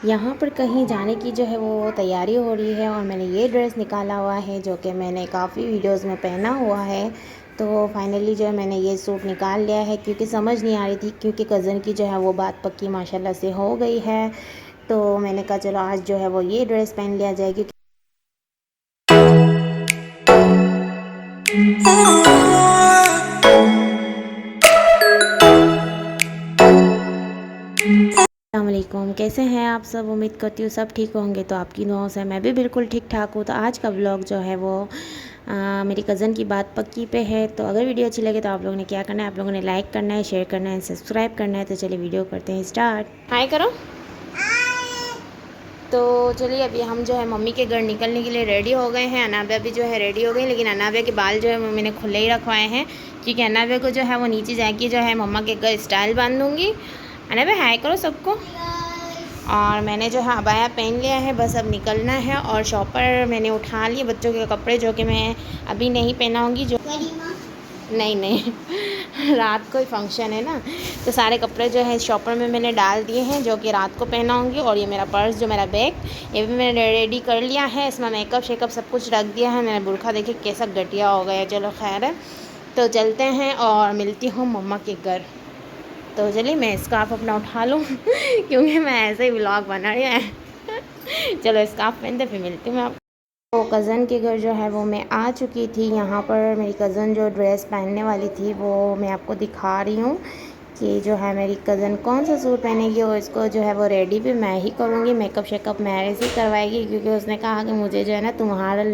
यहाँ पर कहीं जाने की जो है वो तैयारी हो रही है और मैंने ये ड्रेस निकाला हुआ है जो कि मैंने काफ़ी वीडियोस में पहना हुआ है। तो फाइनली जो है मैंने ये सूट निकाल लिया है क्योंकि समझ नहीं आ रही थी, क्योंकि कज़न की जो है वो बात पक्की माशाल्लाह से हो गई है। तो मैंने कहा चलो आज जो है वो ये ड्रेस पहन लिया जाए क्योंकि अस्सलामुअलैकुम, कैसे हैं आप सब। उम्मीद करती हूँ सब ठीक होंगे। तो आपकी दुआओं से मैं भी बिल्कुल ठीक ठाक हूँ। तो आज का व्लॉग जो है वो मेरी कज़न की बात पक्की पे है। तो अगर वीडियो अच्छी लगे तो आप लोगों ने क्या करना है, आप लोगों ने लाइक करना है, शेयर करना है, सब्सक्राइब करना है। तो चलिए वीडियो करते हैं स्टार्ट। हाय करो। तो चलिए अभी हम जो है मम्मी के घर निकलने के लिए रेडी हो गए हैं। अनाबिया भी जो है रेडी हो गई, लेकिन अनाबिया के बाल जो है वो मैंने खुले ही रखवाए हैं क्योंकि अनाबिया को जो है वो नीचे जाके जो है मम्मा के घर स्टाइल बांध दूँगी। अनाबिया हाय करो सबको। और मैंने जो है अबाया पहन लिया है, बस अब निकलना है। और शॉपर मैंने उठा लिए बच्चों के कपड़े जो कि मैं अभी नहीं पहनाऊँगी। जो नहीं नहीं रात को ही फंक्शन है ना, तो सारे कपड़े जो है शॉपर में मैंने डाल दिए हैं जो कि रात को पहनाऊँगी। और ये मेरा पर्स, जो मेरा बैग, ये भी मैंने रेडी कर लिया है। इसमें मेकअप शेकअप सब कुछ रख दिया है। मेरा बुरखा देखिए कैसा घटिया हो गया। चलो खैर है, तो चलते हैं और मिलती हूँ मम्मा के घर। तो चलिए मैं स्कार्फ़ अपना उठा लूँ क्योंकि मैं ऐसे ही व्लॉग बना रही है। चलो स्कार्फ़ पहनते फिर मिलती हूँ मैं आपको। तो कज़न के घर जो है वो मैं आ चुकी थी। यहाँ पर मेरी कज़न जो ड्रेस पहनने वाली थी वो मैं आपको दिखा रही हूँ कि जो है मेरी कज़न कौन सा सूट पहनेगी। और इसको जो है वो रेडी भी मैं ही करूँगी, मेकअप शेकअप मैरिज ही करवाएगी क्योंकि उसने कहा कि मुझे जो है ना तुम्हारा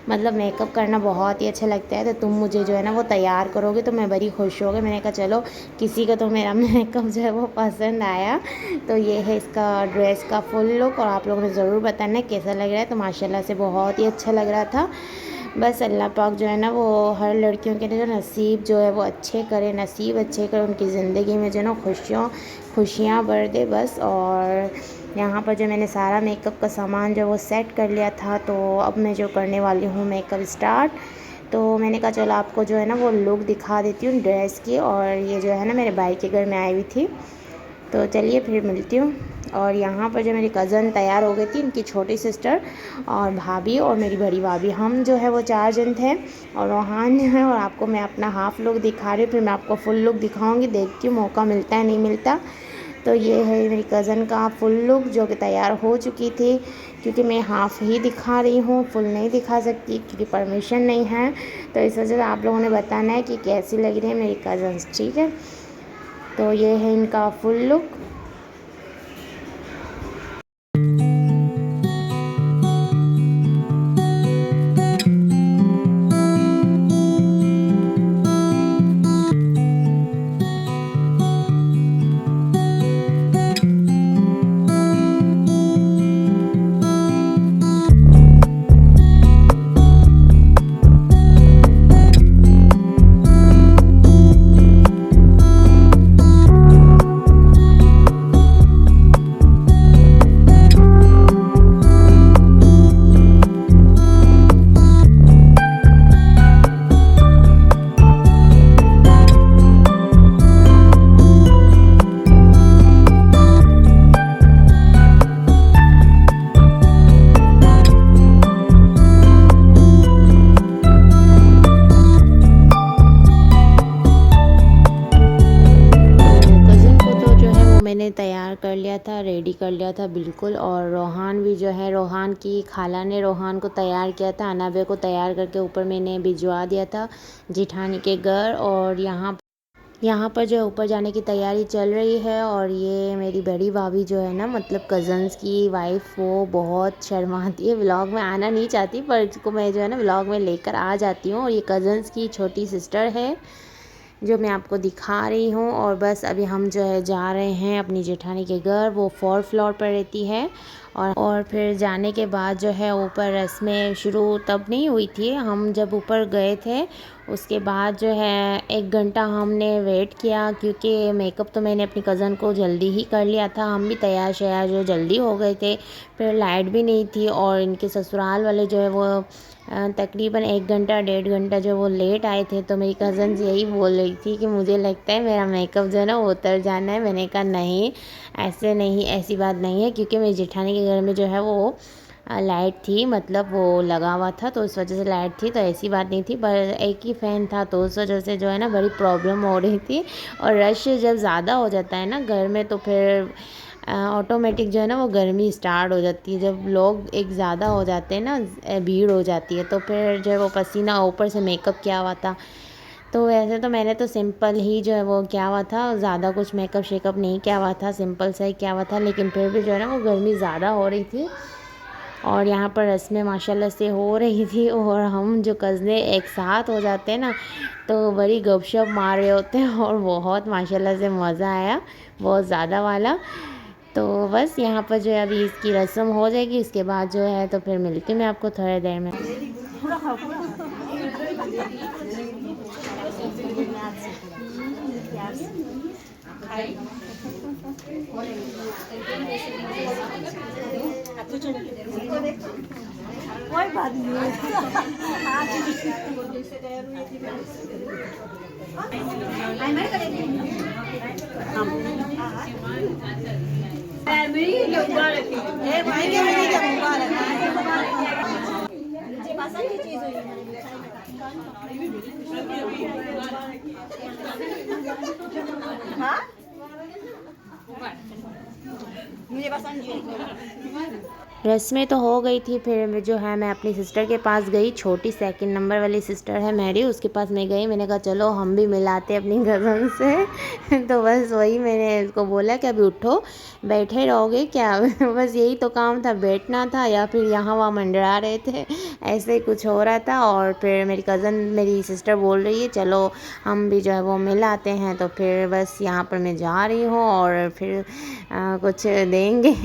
मतलब मेकअप करना बहुत ही अच्छा लगता है, तो तुम मुझे जो है ना वो तैयार करोगे तो मैं बड़ी खुश हो गई। मैंने कहा चलो किसी को तो मेरा मेकअप जो है वो पसंद आया। तो ये है इसका ड्रेस का फुल लुक और आप लोगों ने ज़रूर बताना कैसा लग रहा है। तो माशाल्लाह से बहुत ही अच्छा लग रहा था। बस अल्लाह पाक जो है ना वो हर लड़कियों के लिए जो नसीब जो है वो अच्छे करे, नसीब अच्छे करे, उनकी ज़िंदगी में जो है ना खुशियाँ भर दे बस। और यहाँ पर जो मैंने सारा मेकअप का सामान जो वो सेट कर लिया था, तो अब मैं जो करने वाली हूँ मेकअप स्टार्ट। तो मैंने कहा चलो आपको जो है ना वो लुक दिखा देती हूँ ड्रेस की। और ये जो है ना मेरे भाई के घर में आई हुई थी, तो चलिए फिर मिलती हूँ। और यहाँ पर जो मेरी कज़न तैयार हो गई थी, इनकी छोटी सिस्टर और भाभी और मेरी बड़ी भाभी, हम जो है वो 4 जन थे। और रोहान जो है, और आपको मैं अपना हाफ़ लुक दिखा रही हूँ, फिर मैं आपको फुल लुक दिखाऊंगी। देखती हूँ मौका मिलता है नहीं मिलता। तो ये है मेरी कज़न का फुल लुक जो कि तैयार हो चुकी थी, क्योंकि मैं हाफ़ ही दिखा रही हूँ, फुल नहीं दिखा सकती क्योंकि परमिशन नहीं है। तो इस वजह से आप लोगों ने बताना है कि कैसी लग रही है मेरी कज़न्स, ठीक है। तो ये है इनका फुल लुक। मैंने तैयार कर लिया था, रेडी कर लिया था बिल्कुल। और रोहान भी जो है, रोहान की खाला ने रोहान को तैयार किया था, अनाबे को तैयार करके ऊपर मैंने भिजवा दिया था जिठानी के घर। और यहाँ पर जो है ऊपर जाने की तैयारी चल रही है। और ये मेरी बड़ी भाभी जो है ना, मतलब कज़न्स की वाइफ, वो बहुत शर्माती है, व्लॉग में आना नहीं चाहती, पर इसको मैं जो है ना व्लॉग में लेकर आ जाती हूँ। और ये कज़न्स की छोटी सिस्टर है जो मैं आपको दिखा रही हूँ। और बस अभी हम जो है जा रहे हैं अपनी जेठानी के घर। वो 4th फ्लोर पर रहती है और फिर जाने के बाद जो है ऊपर रस्में शुरू तब नहीं हुई थी, हम जब ऊपर गए थे उसके बाद जो है 1 घंटा हमने वेट किया, क्योंकि मेकअप तो मैंने अपनी कज़न को जल्दी ही कर लिया था, हम भी तैयार शयार जो जल्दी हो गए थे। फिर लाइट भी नहीं थी और इनके ससुराल वाले जो है वो तकरीबन 1 घंटा 1.5 घंटा जो वो लेट आए थे। तो मेरी कज़न यही बोल रही थी कि मुझे लगता है मेरा मेकअप जो है ना वो उतर जाना है। मैंने कहा नहीं, ऐसे नहीं, ऐसी बात नहीं है, क्योंकि मेरी जेठानी के घर में जो है वो लाइट थी, मतलब वो लगा हुआ था तो उस वजह से लाइट थी, तो ऐसी बात नहीं थी, पर एक ही फ़ैन था तो उस वजह से जो है ना बड़ी प्रॉब्लम हो रही थी। और रश जब ज़्यादा हो जाता है ना घर में तो फिर ऑटोमेटिक जो है ना वो गर्मी स्टार्ट हो जाती है। जब लोग एक ज़्यादा हो जाते हैं ना, भीड़ हो जाती है, तो फिर जो है वो पसीना ऊपर से मेकअप किया हुआ था। तो वैसे तो मैंने तो सिंपल ही जो है वो किया हुआ था, ज़्यादा कुछ मेकअप शेकअप नहीं किया हुआ था, सिंपल सा ही किया हुआ था, लेकिन फिर भी जो है ना वो गर्मी ज़्यादा हो रही थी। और यहाँ पर रस्में माशाल्लाह से हो रही थी और हम जो कज़ने एक साथ हो जाते हैं ना तो बड़ी गपशप मार रहे होते हैं और बहुत माशाल्लाह से मज़ा आया, बहुत ज़्यादा वाला। तो बस यहाँ पर जो है अभी इसकी रस्म हो जाएगी, इसके बाद जो है तो फिर मिलती हूँ मैं आपको थोड़ी देर में। कोई बात नहीं। मुझे पसंद रस्में तो हो गई थी, फिर जो है मैं अपनी सिस्टर के पास गई, छोटी 2nd नंबर वाली सिस्टर है मेरी, उसके पास मैं गई। मैंने कहा चलो हम भी मिलाते अपनी कज़न से तो बस वही मैंने उसको बोला कि अभी उठो, बैठे रहोगे क्या बस यही तो काम था, बैठना था या फिर यहाँ वहाँ मंडरा रहे थे, ऐसे ही कुछ हो रहा था। और फिर मेरी कज़न मेरी सिस्टर बोल रही है चलो हम भी जो है वो मिलाते हैं, तो फिर बस यहाँ पर मैं जा रही हूँ और फिर कुछ देंगे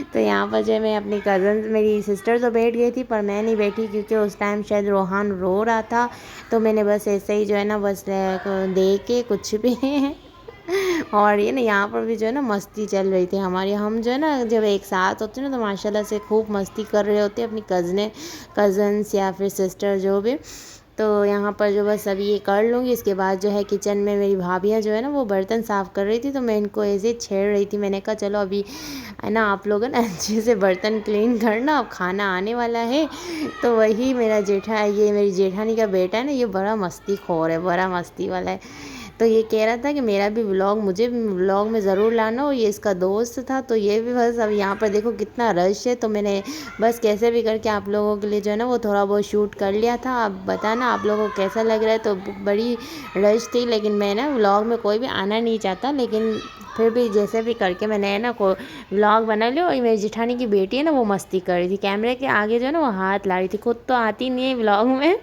तो यहाँ पर जो मैं अपनी कज़न, मेरी सिस्टर तो बैठ गई थी पर मैं नहीं बैठी, क्योंकि उस टाइम शायद रोहान रो रहा था, तो मैंने बस ऐसे ही जो है ना बस दे के कुछ भी और ये ना यहाँ पर भी जो है ना मस्ती चल रही थी हमारी। हम जो है ना जब एक साथ होते हैं ना तो माशाल्लाह से खूब मस्ती कर रहे होते हैं, अपनी कज़न्स या फिर सिस्टर जो भी। तो यहाँ पर जो बस अभी ये कर लूँगी, इसके बाद जो है किचन में मेरी भाभियाँ जो है ना वो बर्तन साफ़ कर रही थी, तो मैं इनको ऐसे छेड़ रही थी। मैंने कहा चलो अभी है ना आप लोग है ना अच्छे से बर्तन क्लीन करना, अब खाना आने वाला है। तो वही मेरा ये मेरी जेठानी का बेटा है ना, ये बड़ा मस्तीखोर है, बड़ा मस्ती वाला है। तो ये कह रहा था कि मेरा भी मुझे भी व्लॉग में ज़रूर लाना, और ये इसका दोस्त था। तो ये भी बस अब यहाँ पर देखो कितना रश है, तो मैंने बस कैसे भी करके आप लोगों के लिए जो है ना वो थोड़ा बहुत शूट कर लिया था। अब बताना आप लोगों को कैसा लग रहा है। तो बड़ी रश थी, लेकिन मैं ना व्लॉग में कोई भी आना नहीं चाहता, लेकिन फिर भी जैसे भी करके मैंने है ना को व्लॉग बना लिया। और मेरी जेठानी की बेटी है ना वो मस्ती कर रही थी कैमरे के आगे, जो है ना वो हाथ ला रही थी, खुद तो आती नहीं है व्लॉग में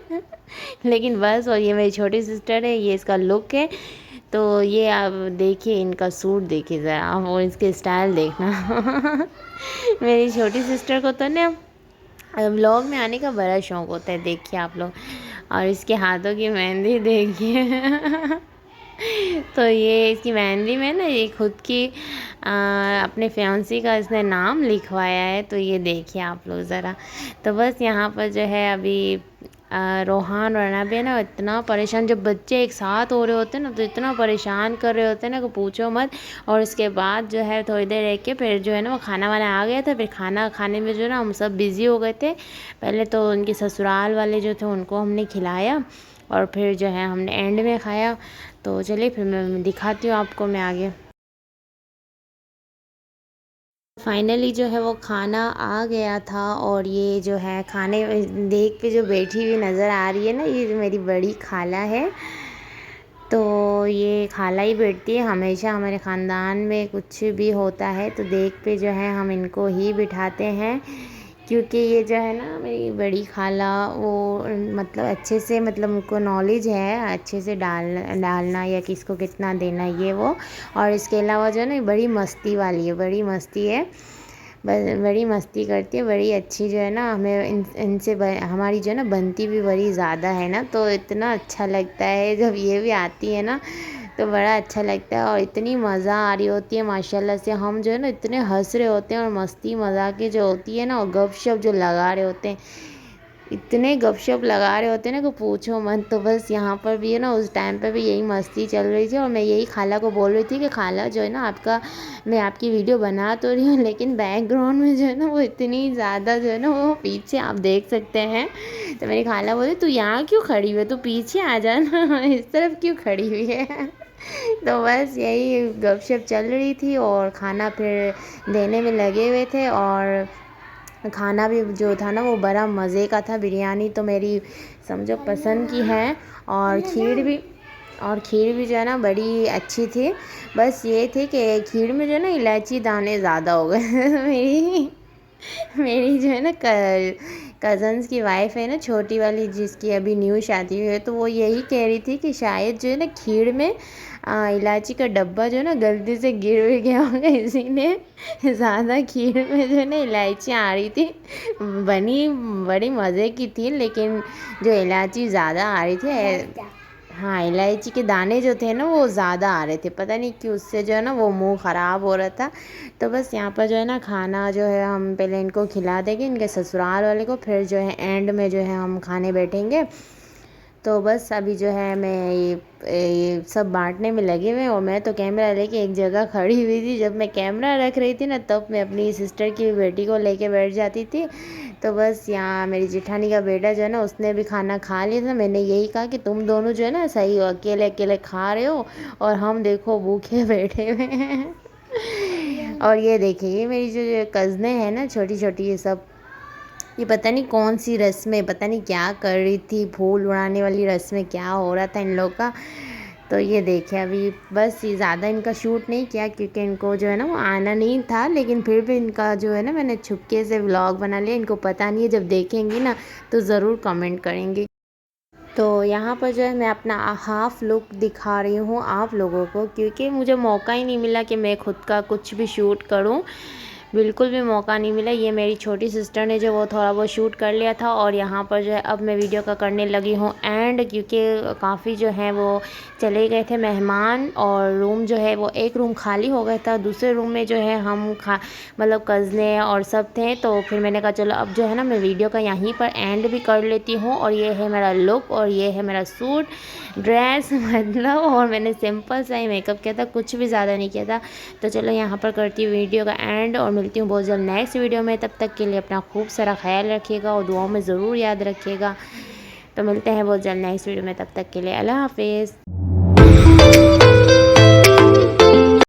लेकिन बस। और ये मेरी छोटी सिस्टर है, ये इसका लुक है। तो ये आप देखिए, इनका सूट देखिए ज़रा आप, और इसके स्टाइल देखना मेरी छोटी सिस्टर को तो ना व्लॉग में आने का बड़ा शौक़ होता है, देखिए आप लोग। और इसके हाथों की मेहंदी देखिए तो ये इसकी मेहंदी में ना ये खुद की अपने फियांसी का इसने नाम लिखवाया है, तो ये देखिए आप लोग ज़रा। तो बस यहाँ पर जो है अभी रोहान और अनाबिया ना इतना परेशान, जब बच्चे एक साथ हो रहे होते हैं ना तो इतना परेशान कर रहे होते हैं ना कि पूछो मत। और उसके बाद जो है थोड़ी देर रह के फिर जो है ना वो खाना वाना आ गया था, फिर खाना खाने में जो है ना हम सब बिज़ी हो गए थे। पहले तो उनके ससुराल वाले जो थे उनको हमने खिलाया, और फिर जो है हमने एंड में खाया। तो चलिए फिर मैं दिखाती हूँ आपको मैं आगे। फाइनली जो है वो खाना आ गया था, और ये जो है खाने देख के जो बैठी हुई नज़र आ रही है ना, ये मेरी बड़ी खाला है। तो ये खाला ही बैठती है हमेशा, हमारे ख़ानदान में कुछ भी होता है तो देख पे जो है हम इनको ही बिठाते हैं, क्योंकि ये जो है ना मेरी बड़ी खाला वो मतलब अच्छे से, मतलब उनको नॉलेज है अच्छे से डालना या किसको कितना देना ये वो। और इसके अलावा जो है ना बड़ी मस्ती वाली है, बड़ी मस्ती है। बस बड़ी मस्ती करती है, बड़ी अच्छी जो है ना, हमें इनसे हमारी जो है ना बनती भी बड़ी ज़्यादा है ना, तो इतना अच्छा लगता है जब ये भी आती है ना, तो बड़ा अच्छा लगता है। और इतनी मज़ा आ रही होती है माशाल्लाह से, हम जो है ना इतने हंस रहे होते हैं और मस्ती मजाक की जो होती है ना, और गपशप जो लगा रहे होते हैं, इतने गपशप लगा रहे होते हैं ना कि पूछो मत। तो बस यहाँ पर भी है ना, उस टाइम पे भी यही मस्ती चल रही थी, और मैं यही खाला को बोल रही थी कि खाला जो है ना आपका, मैं आपकी वीडियो बना तो रही हूँ, लेकिन बैकग्राउंड में जो है ना वो इतनी ज़्यादा जो है ना वो पीछे आप देख सकते हैं। तो मेरी खाला बोली तू यहाँ क्यों खड़ी हुई है, तू पीछे आ जाना, इस तरफ क्यों खड़ी हुई है। तो बस यही गपशप चल रही थी, और खाना फिर देने में लगे हुए थे। और खाना भी जो था ना वो बड़ा मज़े का था। बिरयानी तो मेरी समझो पसंद की है, और खीर भी जो है ना बड़ी अच्छी थी। बस ये थी कि खीर में जो है ना इलायची दाने ज़्यादा हो गए। मेरी मेरी जो है ना कज़न्स की वाइफ है ना, छोटी वाली, जिसकी अभी न्यू शादी हुई है, तो वो यही कह रही थी कि शायद जो है ना खीर में इलायची का डब्बा जो है ना गलती से गिर भी गया होगा, इसीलिए ज़्यादा खीर में जो है ना इलायचियाँ आ रही थी। बनी बड़ी मज़े की थी, लेकिन जो इलायची ज़्यादा आ रही थी, हाँ इलायची के दाने जो थे ना वो ज़्यादा आ रहे थे, पता नहीं क्यों, उससे जो है ना वो मुंह ख़राब हो रहा था। तो बस यहाँ पर जो है ना खाना जो है हम पहले इनको खिला देंगे, इनके ससुराल वाले को, फिर जो है एंड में जो है हम खाने बैठेंगे। तो बस अभी जो है मैं ये सब बांटने में लगे हुए हैं, और मैं तो कैमरा लेके एक जगह खड़ी हुई थी। जब मैं कैमरा रख रही थी ना, तब मैं अपनी सिस्टर की बेटी को लेके बैठ जाती थी। तो बस यहाँ मेरी जेठानी का बेटा जो है ना, उसने भी खाना खा लिया था। मैंने यही कहा कि तुम दोनों जो है ना सही हो, अकेले अकेले खा रहे हो, और हम देखो भूखे बैठे हुए हैं। और ये देखिए, ये मेरी जो कज़नें हैं ना छोटी छोटी, ये सब, ये पता नहीं कौन सी रस्में, पता नहीं क्या कर रही थी, फूल उड़ाने वाली रस्में, क्या हो रहा था इन लोग का। तो ये देखिए, अभी बस ये ज़्यादा इनका शूट नहीं किया, क्योंकि इनको जो है ना वो आना नहीं था, लेकिन फिर भी इनका जो है ना मैंने छुपके से व्लॉग बना लिया। इनको पता नहीं है, जब देखेंगी ना तो ज़रूर कमेंट करेंगी। तो यहाँ पर जो है मैं अपना हाफ़ लुक दिखा रही हूँ आप लोगों को, क्योंकि मुझे मौका ही नहीं मिला कि मैं खुद का कुछ भी शूट करूँ, बिल्कुल भी मौका नहीं मिला। ये मेरी छोटी सिस्टर ने जो वो थोड़ा बहुत शूट कर लिया था, और यहाँ पर जो है अब मैं वीडियो का करने लगी हूँ एंड, क्योंकि काफ़ी जो है वो चले गए थे मेहमान, और रूम जो है वो एक रूम खाली हो गया था, दूसरे रूम में जो है हम मतलब कज़ने और सब थे। तो फिर मैंने कहा चलो अब जो है ना मैं वीडियो का यहीं पर एंड भी कर लेती हूँ। और ये है मेरा लुक, और ये है मेरा सूट ड्रेस मतलब, और मैंने सिंपल सा ही मेकअप किया था, कुछ भी ज़्यादा नहीं किया था। तो चलो यहाँ पर करती हूँ वीडियो का एंड, और मिलती हूँ बहुत जल्द नेक्स्ट वीडियो में। तब तक के लिए अपना खूब सारा ख्याल रखिएगा, और दुआओं में ज़रूर याद रखिएगा। तो मिलते हैं बहुत जल्द नेक्स्ट वीडियो में, तब तक के लिए अल्लाह हाफिज़।